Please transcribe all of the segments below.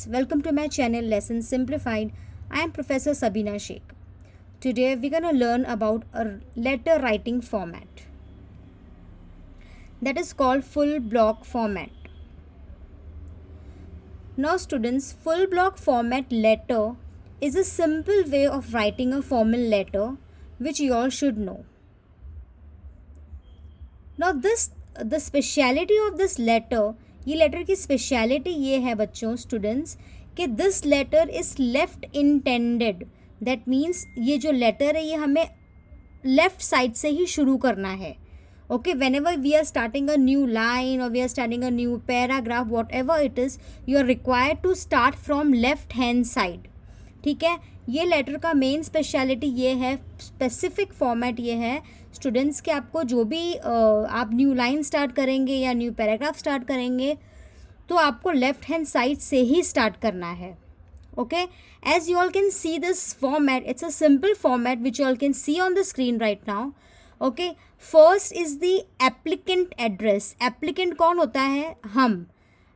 Welcome to my channel Lesson Simplified. I am Professor Sabina Sheikh. Today we're going to learn about a letter writing format that is called full block format. Now students, full block format letter is a simple way of writing a formal letter which you all should know. Now the speciality of this letter, ये letter की speciality ये है बच्चों students कि this letter is left intended. That means ये जो letter है ये हमें लेफ्ट साइड से ही शुरू करना है. Okay, whenever we are starting a new line और we are starting a new paragraph, whatever it is, you are required to start from left hand side. ठीक है, ये लेटर का main speciality ये है, specific format ये है students कि आपको जो भी आप न्यू लाइन स्टार्ट करेंगे या न्यू पैराग्राफ स्टार्ट करेंगे तो आपको लेफ्ट हैंड साइड से ही स्टार्ट करना है. Okay, as you all can see this format, it's a simple format which you all can see on the screen right now. Okay, first is the applicant address. Applicant कौन होता है? हम.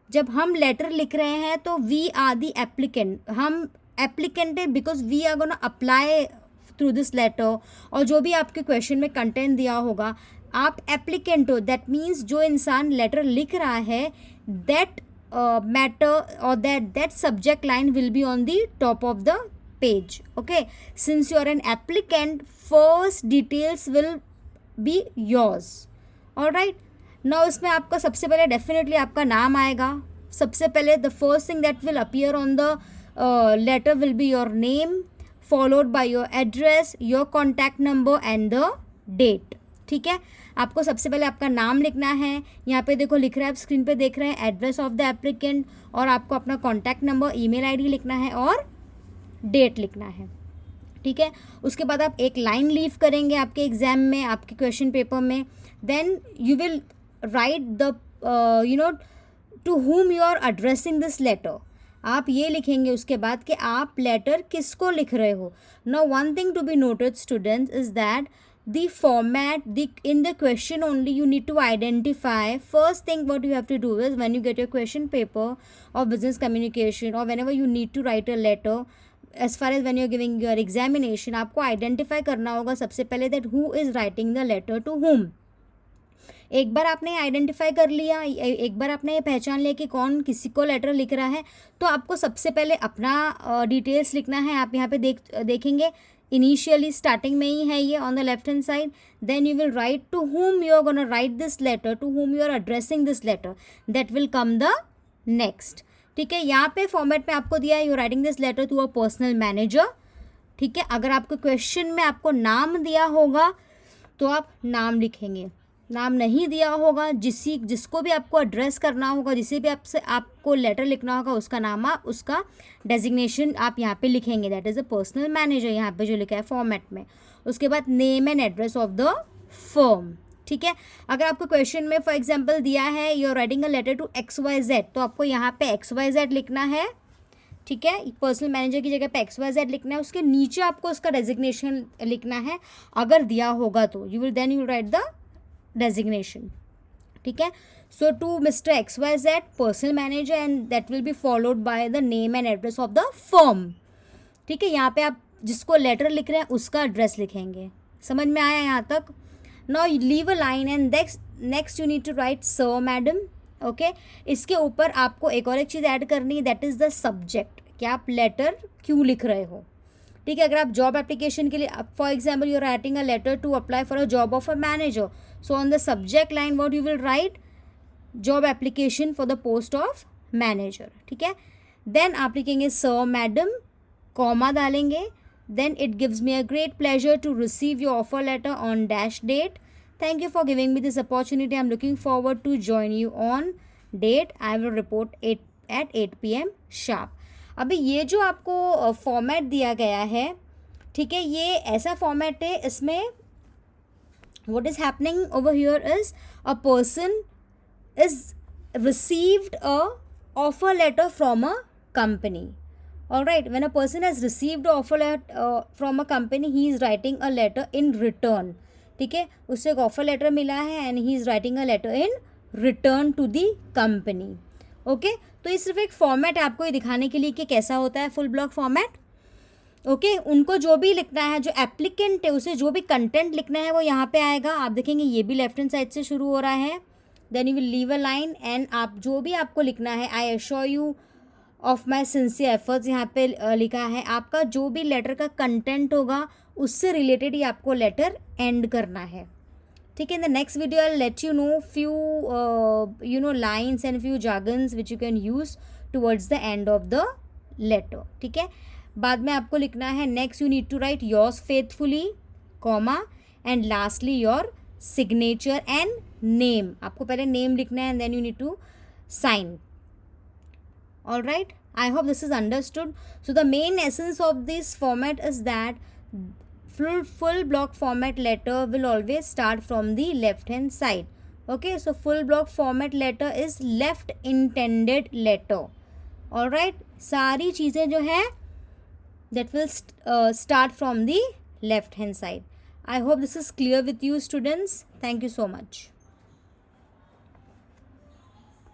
जब हम letter लिख रहे हैं तो वी आर द एप्लीकेंट. हम एप्लीकेंट है because we are gonna apply through this letter. और जो भी आपके क्वेश्चन में कंटेंट दिया होगा आप एप्लीकेंट हो. दैट मीन्स जो इंसान लेटर लिख रहा है दैट मैटर और that subject line will be on the top of the page. Okay, since you are an applicant, first details will be yours. Alright, now इसमें आपका सबसे पहले डेफिनेटली आपका नाम आएगा. सबसे पहले the first thing that will appear on the letter will be your name followed by your address, your contact number and the date. ठीक है, आपको सबसे पहले आपका नाम लिखना है. यहाँ पे देखो लिख रहा है, आप स्क्रीन पे देख रहे हैं एड्रेस ऑफ द एप्लीकेंट, और आपको अपना कॉन्टैक्ट नंबर, ईमेल आईडी लिखना है और डेट लिखना है. ठीक है, उसके बाद आप एक लाइन लीव करेंगे आपके एग्जाम में, आपके क्वेश्चन पेपर में. Then you will write the to whom you are addressing this letter. आप ये लिखेंगे उसके बाद कि आप लेटर किसको लिख रहे हो. Now one thing to be noted students is that the format, in the question only you need to identify. First thing what you have to do is when you get your question paper of business communication or whenever you need to write a letter, as far as when you're giving your examination, आपको identify करना होगा सबसे पहले that who is writing the letter to whom. एक बार आपने identify कर लिया, एक बार आपने ये पहचान लिया कि कौन किसी को लेटर लिख रहा है, तो आपको सबसे पहले अपना डिटेल्स लिखना है. आप यहाँ पे देखेंगे इनिशियली स्टार्टिंग में ही है ये on the left hand side. Then you will write to whom you are going to write this letter, to whom you are addressing this letter, that will come the next. ठीक है, यहाँ पे format में आपको दिया है you writing this letter to a personal manager. ठीक है, अगर आपको क्वेश्चन में आपको नाम दिया होगा तो आप नाम लिखेंगे. नाम नहीं दिया होगा, जिसको भी आपको एड्रेस करना होगा, जिसे भी आपसे आपको लेटर लिखना होगा, उसका नाम आप, उसका डेजिग्नेशन आप यहाँ पे लिखेंगे. That is a personal manager यहाँ पे जो लिखा है फॉर्मेट में. उसके बाद name and address of the firm. ठीक है, अगर आपको क्वेश्चन में फॉर एग्जांपल दिया है you are writing a letter to XYZ, तो आपको यहाँ पे XYZ लिखना है. ठीक है, पर्सनल मैनेजर की जगह पे XYZ लिखना है. उसके नीचे आपको उसका डेजिग्नेशन लिखना है अगर दिया होगा तो. You will write the designation. ठीक है, so to Mr. XYZ personal manager and that will be followed by the name and address of the firm. ठीक है, यहाँ पे आप जिसको लेटर लिख रहे हैं उसका एड्रेस लिखेंगे. समझ में आया यहाँ तक? Now leave a line and next you need to write sir madam. Okay, इसके ऊपर आपको एक और एक चीज़ ऐड करनी है, दैट इज़ द सब्जेक्ट, कि आप लेटर क्यों लिख रहे हो. ठीक है, अगर आप जॉब एप्लीकेशन के लिए for example you are writing a letter to apply for a job of a manager, so on the subject line what you will write, job application for the post of manager. ठीक है, then आप लिखेंगे sir madam, comma डालेंगे. Then it gives me a great pleasure to receive your offer letter on dash date. Thank you for giving me this opportunity. I am looking forward to join you on date. I will report at 8 PM sharp. अभी ये जो आपको format दिया गया है, ठीक है, ये ऐसा फॉर्मेट है, इसमें what is happening over here is a person is received a offer letter from a company. All right, when a person has received a offer letter from a company, he is writing a letter in return. ठीक है, उससे एक offer letter मिला है and he is writing a letter in return to the company. Okay, तो ये सिर्फ एक फॉर्मेट है आपको ये दिखाने के लिए कि कैसा होता है फुल ब्लॉक फॉर्मेट। ओके, उनको जो भी लिखना है, जो एप्लीकेंट है उसे जो भी कंटेंट लिखना है वो यहाँ पे आएगा। आप देखेंगे ये भी लेफ्ट हैंड साइड से शुरू हो रहा है। Then you will leave a line and आप जो भी आपको लिखना है, I assure you of my sincere efforts यहाँ पे लिखा है। आपका जो भी लेटर का कंटेंट होगा उससे रिलेटेड ही आपको लेटर एंड करना है। ठीक है, in the next video I let you know few you know lines and few jargons which you can use towards the end of the letter. ठीक है, बाद में आपको लिखना है next you need to write yours faithfully comma and lastly your signature and name. आपको पहले name लिखना है and then you need to sign. All right, I hope this is understood. So the main essence of this format is that full block format letter will always start from the left hand side. Okay, so full block format letter is left intended letter. All right, सारी चीज़ें जो है that will start from the left hand side. I hope this is clear with you students. Thank you so much.